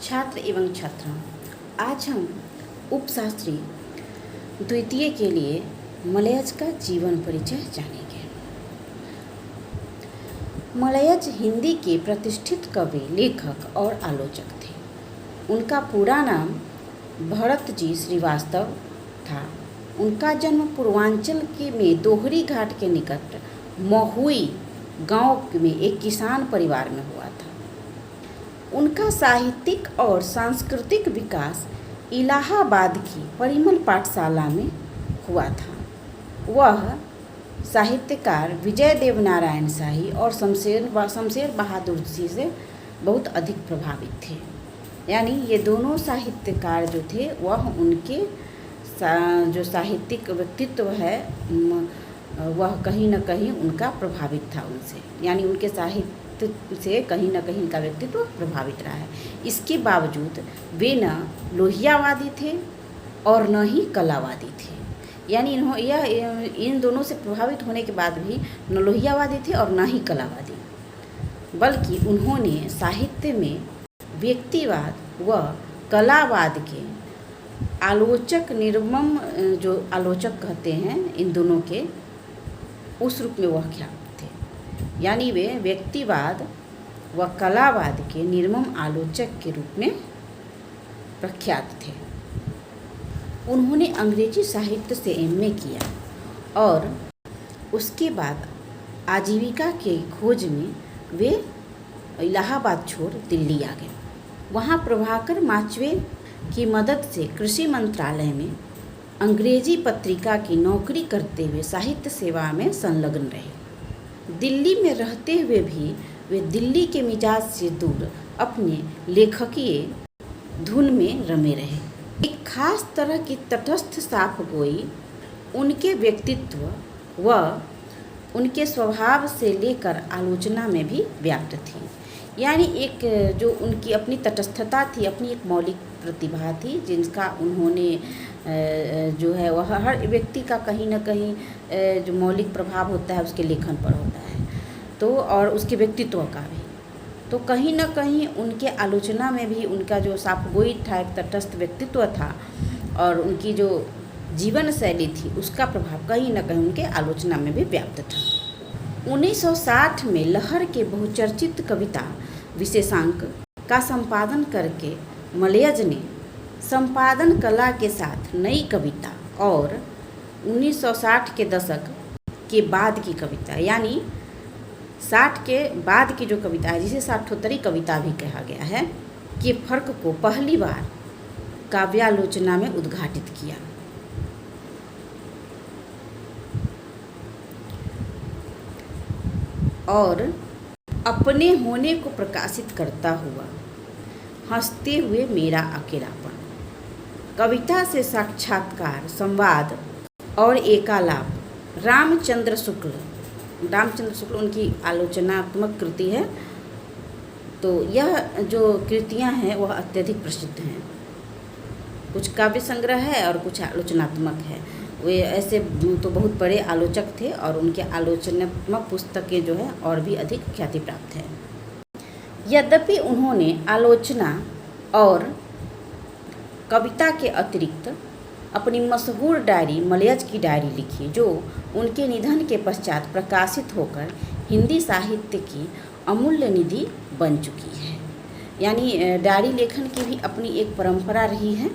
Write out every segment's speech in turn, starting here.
छात्र एवं छात्रा, आज हम उपशास्त्री द्वितीय के लिए मलयज का जीवन परिचय जानेंगे। मलयज हिंदी के प्रतिष्ठित कवि, लेखक और आलोचक थे। उनका पूरा नाम भरतजी श्रीवास्तव था। उनका जन्म पूर्वांचल के में दोहरी घाट के निकट महुई गांव में एक किसान परिवार में हुआ था। उनका साहित्यिक और सांस्कृतिक विकास इलाहाबाद की परिमल पाठशाला में हुआ था। वह साहित्यकार विजय देवनारायण शाही और शमशेर बहादुर जी से बहुत अधिक प्रभावित थे। यानी ये दोनों साहित्यकार जो थे वह उनके जो साहित्यिक व्यक्तित्व है वह कहीं न कहीं उनका प्रभावित था उनसे, यानी उनके साहित्य से कहीं न कहीं इनका व्यक्तित्व प्रभावित रहा है। इसके बावजूद वे न लोहियावादी थे और न ही कलावादी थे। यानी इन दोनों से प्रभावित होने के बाद भी न लोहियावादी थे और न ही कलावादी, बल्कि उन्होंने साहित्य में व्यक्तिवाद व कलावाद के आलोचक, निर्मम जो आलोचक कहते हैं इन दोनों के, उस रूप में वह ख्यात थे। यानी वे व्यक्तिवाद व कलावाद के निर्मम आलोचक के रूप में प्रख्यात थे। उन्होंने अंग्रेजी साहित्य से एमए किया और उसके बाद आजीविका के खोज में वे इलाहाबाद छोड़ दिल्ली आ गए। वहाँ प्रभाकर माचवे की मदद से कृषि मंत्रालय में अंग्रेजी पत्रिका की नौकरी करते हुए साहित्य सेवा में संलग्न रहे। दिल्ली में रहते हुए भी वे दिल्ली के मिजाज से दूर अपने लेखकीय धुन में रमे रहे। एक खास तरह की तटस्थ साफगोई उनके व्यक्तित्व व उनके स्वभाव से लेकर आलोचना में भी व्याप्त थी। यानी एक जो उनकी अपनी तटस्थता थी, अपनी एक मौलिक प्रतिभा थी, जिनका उन्होंने जो है वह हर व्यक्ति का कहीं ना कहीं जो मौलिक प्रभाव होता है उसके लेखन पर होता है, तो और उसके व्यक्तित्व का भी, तो कहीं ना कहीं उनके आलोचना में भी उनका जो साफगोई था, एक तटस्थ व्यक्तित्व था और उनकी जो जीवन शैली थी उसका प्रभाव कहीं ना कहीं उनके आलोचना में भी व्याप्त था। 1960 में लहर के बहुचर्चित कविता विशेषांक का संपादन करके मलयज ने संपादन कला के साथ नई कविता और 1960 के दशक के बाद की कविता, यानी 60 के बाद की जो कविता है जिसे साठोत्तरी कविता भी कहा गया है, के फर्क को पहली बार काव्यालोचना में उद्घाटित किया। और अपने होने को प्रकाशित करता हुआ हंसते हुए मेरा अकेलापन, कविता से साक्षात्कार, संवाद और एकालाप, रामचंद्र शुक्ल उनकी आलोचनात्मक कृति है। तो यह जो कृतियां हैं वह अत्यधिक प्रसिद्ध हैं। कुछ काव्य संग्रह है और कुछ आलोचनात्मक है। वे ऐसे तो बहुत बड़े आलोचक थे और उनके आलोचनात्मक पुस्तकें जो है और भी अधिक ख्याति प्राप्त है। यद्यपि उन्होंने आलोचना और कविता के अतिरिक्त अपनी मशहूर डायरी मलयज की डायरी लिखी, जो उनके निधन के पश्चात प्रकाशित होकर हिंदी साहित्य की अमूल्य निधि बन चुकी है। यानी डायरी लेखन की भी अपनी एक परंपरा रही है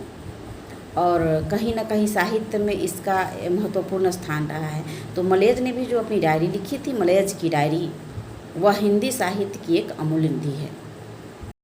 और कहीं ना कहीं साहित्य में इसका महत्वपूर्ण स्थान रहा है। तो मलयज ने भी जो अपनी डायरी लिखी थी, मलयज की डायरी, वह हिंदी साहित्य की एक अमूल्य निधि है।